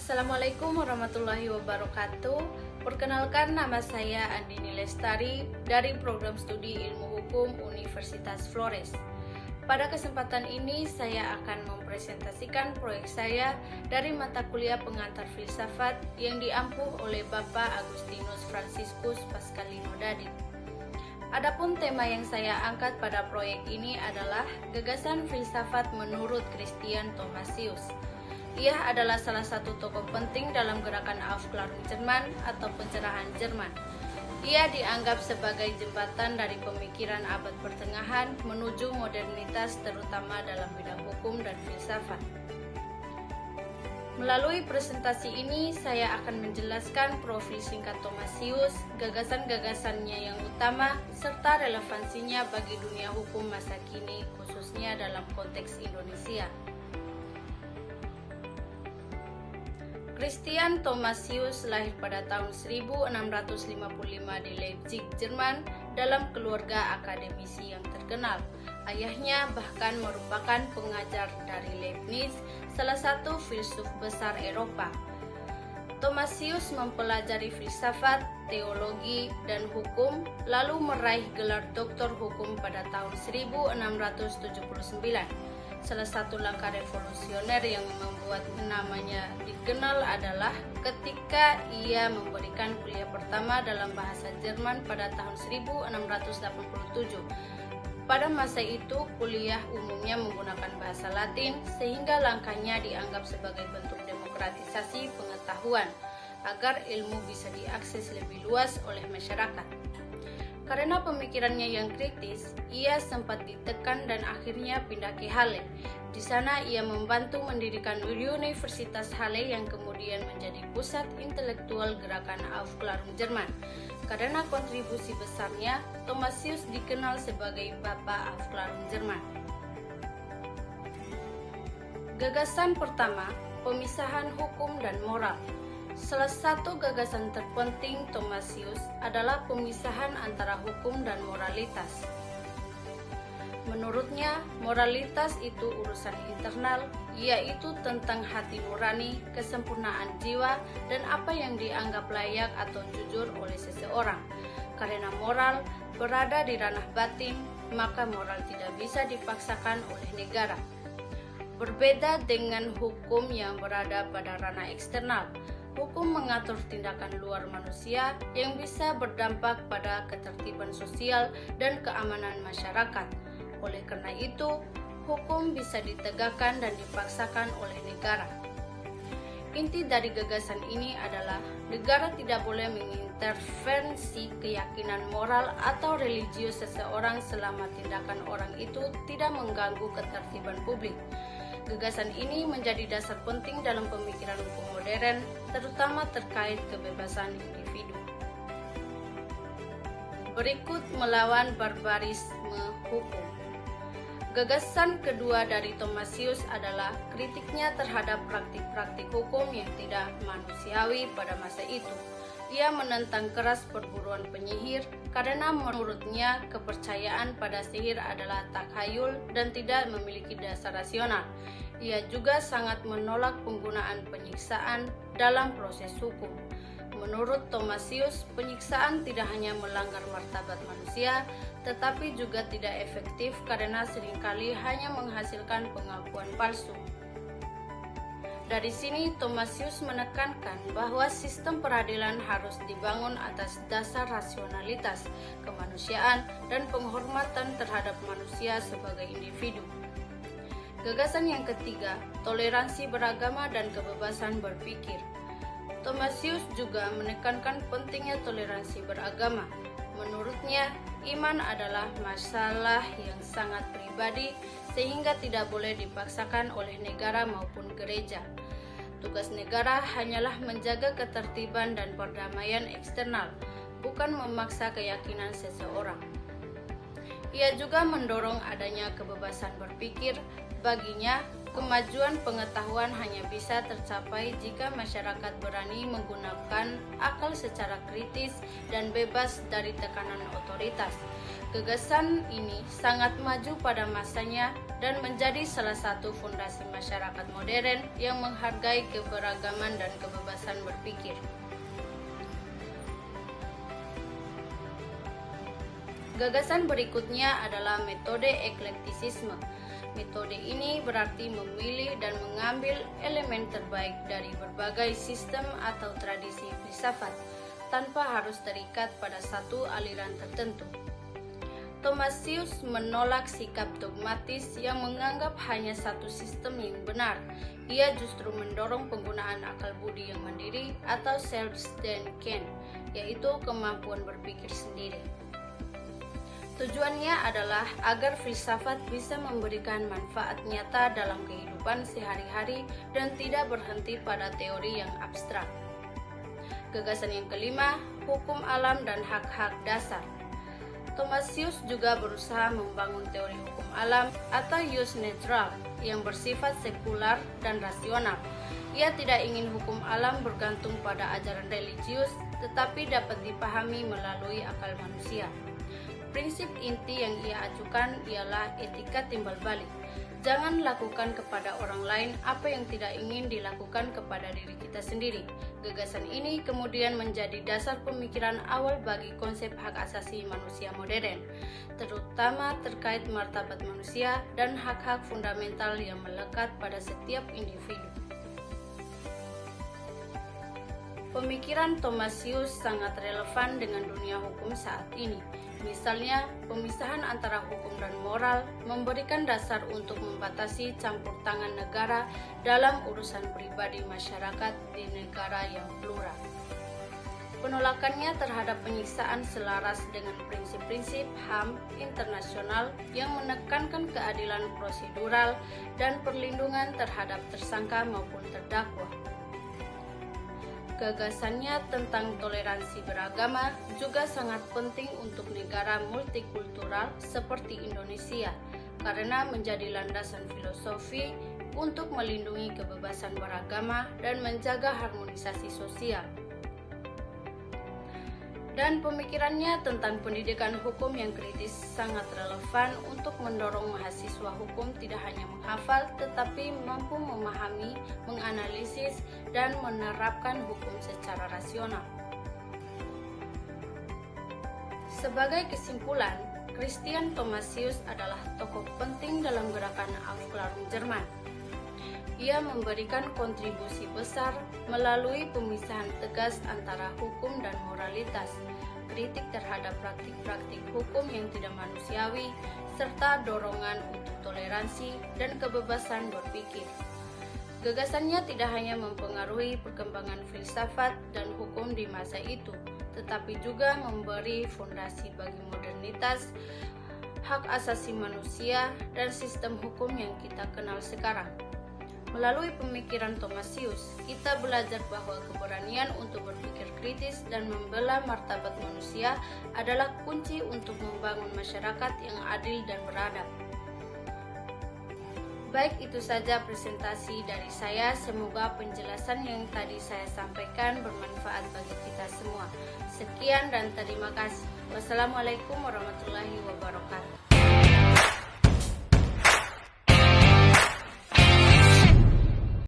Assalamualaikum warahmatullahi wabarakatuh. Perkenalkan, nama saya Andini Lestari dari Program Studi Ilmu Hukum Universitas Flores. Pada kesempatan ini saya akan mempresentasikan proyek saya dari mata kuliah pengantar filsafat yang diampuh oleh Bapak Agustinus Franciscus Pascalino Dadi. Adapun tema yang saya angkat pada proyek ini adalah gagasan filsafat menurut Christian Thomasius. Ia adalah salah satu tokoh penting dalam gerakan Aufklärung Jerman atau pencerahan Jerman. Ia dianggap sebagai jembatan dari pemikiran abad pertengahan menuju modernitas, terutama dalam bidang hukum dan filsafat. Melalui presentasi ini, saya akan menjelaskan profil singkat Thomasius, gagasan-gagasannya yang utama, serta relevansinya bagi dunia hukum masa kini, khususnya dalam konteks Indonesia. Christian Thomasius lahir pada tahun 1655 di Leipzig, Jerman, dalam keluarga akademisi yang terkenal. Ayahnya bahkan merupakan pengajar dari Leibniz, salah satu filsuf besar Eropa. Thomasius mempelajari filsafat, teologi, dan hukum, lalu meraih gelar doktor hukum pada tahun 1679. Salah satu langkah revolusioner yang membuat namanya dikenal adalah ketika ia memberikan kuliah pertama dalam bahasa Jerman pada tahun 1687. Pada masa itu, kuliah umumnya menggunakan bahasa Latin, sehingga langkahnya dianggap sebagai bentuk demokratisasi pengetahuan agar ilmu bisa diakses lebih luas oleh masyarakat. Karena pemikirannya yang kritis, ia sempat ditekan dan akhirnya pindah ke Halle. Di sana ia membantu mendirikan Universitas Halle yang kemudian menjadi pusat intelektual gerakan Aufklärung Jerman. Karena kontribusi besarnya, Thomasius dikenal sebagai Bapak Aufklärung Jerman. Gagasan pertama, pemisahan hukum dan moral. Salah satu gagasan terpenting Thomasius adalah pemisahan antara hukum dan moralitas. Menurutnya, moralitas itu urusan internal, yaitu tentang hati nurani, kesempurnaan jiwa, dan apa yang dianggap layak atau jujur oleh seseorang. Karena moral berada di ranah batin, maka moral tidak bisa dipaksakan oleh negara. Berbeda dengan hukum yang berada pada ranah eksternal. Hukum mengatur tindakan luar manusia yang bisa berdampak pada ketertiban sosial dan keamanan masyarakat. Oleh karena itu, hukum bisa ditegakkan dan dipaksakan oleh negara. Inti dari gagasan ini adalah negara tidak boleh mengintervensi keyakinan moral atau religius seseorang selama tindakan orang itu tidak mengganggu ketertiban publik. Gagasan ini menjadi dasar penting dalam pemikiran hukum modern, terutama terkait kebebasan individu. Berikut melawan barbarisme hukum. Gagasan kedua dari Thomasius adalah kritiknya terhadap praktik-praktik hukum yang tidak manusiawi pada masa itu. Ia menentang keras perburuan penyihir karena menurutnya kepercayaan pada sihir adalah takhayul dan tidak memiliki dasar rasional. Ia juga sangat menolak penggunaan penyiksaan dalam proses hukum. Menurut Thomasius, penyiksaan tidak hanya melanggar martabat manusia, tetapi juga tidak efektif karena seringkali hanya menghasilkan pengakuan palsu. Dari sini, Thomasius menekankan bahwa sistem peradilan harus dibangun atas dasar rasionalitas, kemanusiaan, dan penghormatan terhadap manusia sebagai individu. Gagasan yang ketiga, toleransi beragama dan kebebasan berpikir. Thomasius juga menekankan pentingnya toleransi beragama. Menurutnya, iman adalah masalah yang sangat pribadi sehingga tidak boleh dipaksakan oleh negara maupun gereja. Tugas negara hanyalah menjaga ketertiban dan perdamaian eksternal, bukan memaksa keyakinan seseorang. Ia juga mendorong adanya kebebasan berpikir. Baginya, Kemajuan pengetahuan hanya bisa tercapai jika masyarakat berani menggunakan akal secara kritis dan bebas dari tekanan otoritas. Gagasan ini sangat maju pada masanya dan menjadi salah satu fondasi masyarakat modern yang menghargai keberagaman dan kebebasan berpikir. Gagasan berikutnya adalah metode eklektisisme. Metode ini berarti memilih dan mengambil elemen terbaik dari berbagai sistem atau tradisi filsafat, tanpa harus terikat pada satu aliran tertentu. Thomasius menolak sikap dogmatis yang menganggap hanya satu sistem yang benar. Ia justru mendorong penggunaan akal budi yang mandiri atau Selbstdenken, yaitu kemampuan berpikir sendiri. Tujuannya adalah agar filsafat bisa memberikan manfaat nyata dalam kehidupan sehari-hari dan tidak berhenti pada teori yang abstrak. Gagasan yang kelima, hukum alam dan hak-hak dasar. Thomasius juga berusaha membangun teori hukum alam atau jus natural yang bersifat sekular dan rasional. Ia tidak ingin hukum alam bergantung pada ajaran religius, tetapi dapat dipahami melalui akal manusia. Prinsip inti yang ia ajukan ialah etika timbal balik. Jangan lakukan kepada orang lain apa yang tidak ingin dilakukan kepada diri kita sendiri. Gagasan ini kemudian menjadi dasar pemikiran awal bagi konsep hak asasi manusia modern, terutama terkait martabat manusia dan hak-hak fundamental yang melekat pada setiap individu. Pemikiran Thomasius sangat relevan dengan dunia hukum saat ini. Misalnya, pemisahan antara hukum dan moral memberikan dasar untuk membatasi campur tangan negara dalam urusan pribadi masyarakat di negara yang plural. Penolakannya terhadap penyiksaan selaras dengan prinsip-prinsip HAM internasional yang menekankan keadilan prosedural dan perlindungan terhadap tersangka maupun terdakwa. Gagasannya tentang toleransi beragama juga sangat penting untuk negara multikultural seperti Indonesia, karena menjadi landasan filosofi untuk melindungi kebebasan beragama dan menjaga harmonisasi sosial. Dan pemikirannya tentang pendidikan hukum yang kritis sangat relevan untuk mendorong mahasiswa hukum tidak hanya menghafal, tetapi mampu memahami, menganalisis, dan menerapkan hukum secara rasional. Sebagai kesimpulan, Christian Thomasius adalah tokoh penting dalam gerakan Aufklärung Jerman. Ia memberikan kontribusi besar melalui pemisahan tegas antara hukum dan moralitas, kritik terhadap praktik-praktik hukum yang tidak manusiawi, serta dorongan untuk toleransi dan kebebasan berpikir. Gagasannya tidak hanya mempengaruhi perkembangan filsafat dan hukum di masa itu, tetapi juga memberi fondasi bagi modernitas, hak asasi manusia, dan sistem hukum yang kita kenal sekarang. Melalui pemikiran Thomasius, kita belajar bahwa keberanian untuk berpikir kritis dan membela martabat manusia adalah kunci untuk membangun masyarakat yang adil dan beradab. Baik, itu saja presentasi dari saya. Semoga penjelasan yang tadi saya sampaikan bermanfaat bagi kita semua. Sekian dan terima kasih. Wassalamualaikum warahmatullahi wabarakatuh.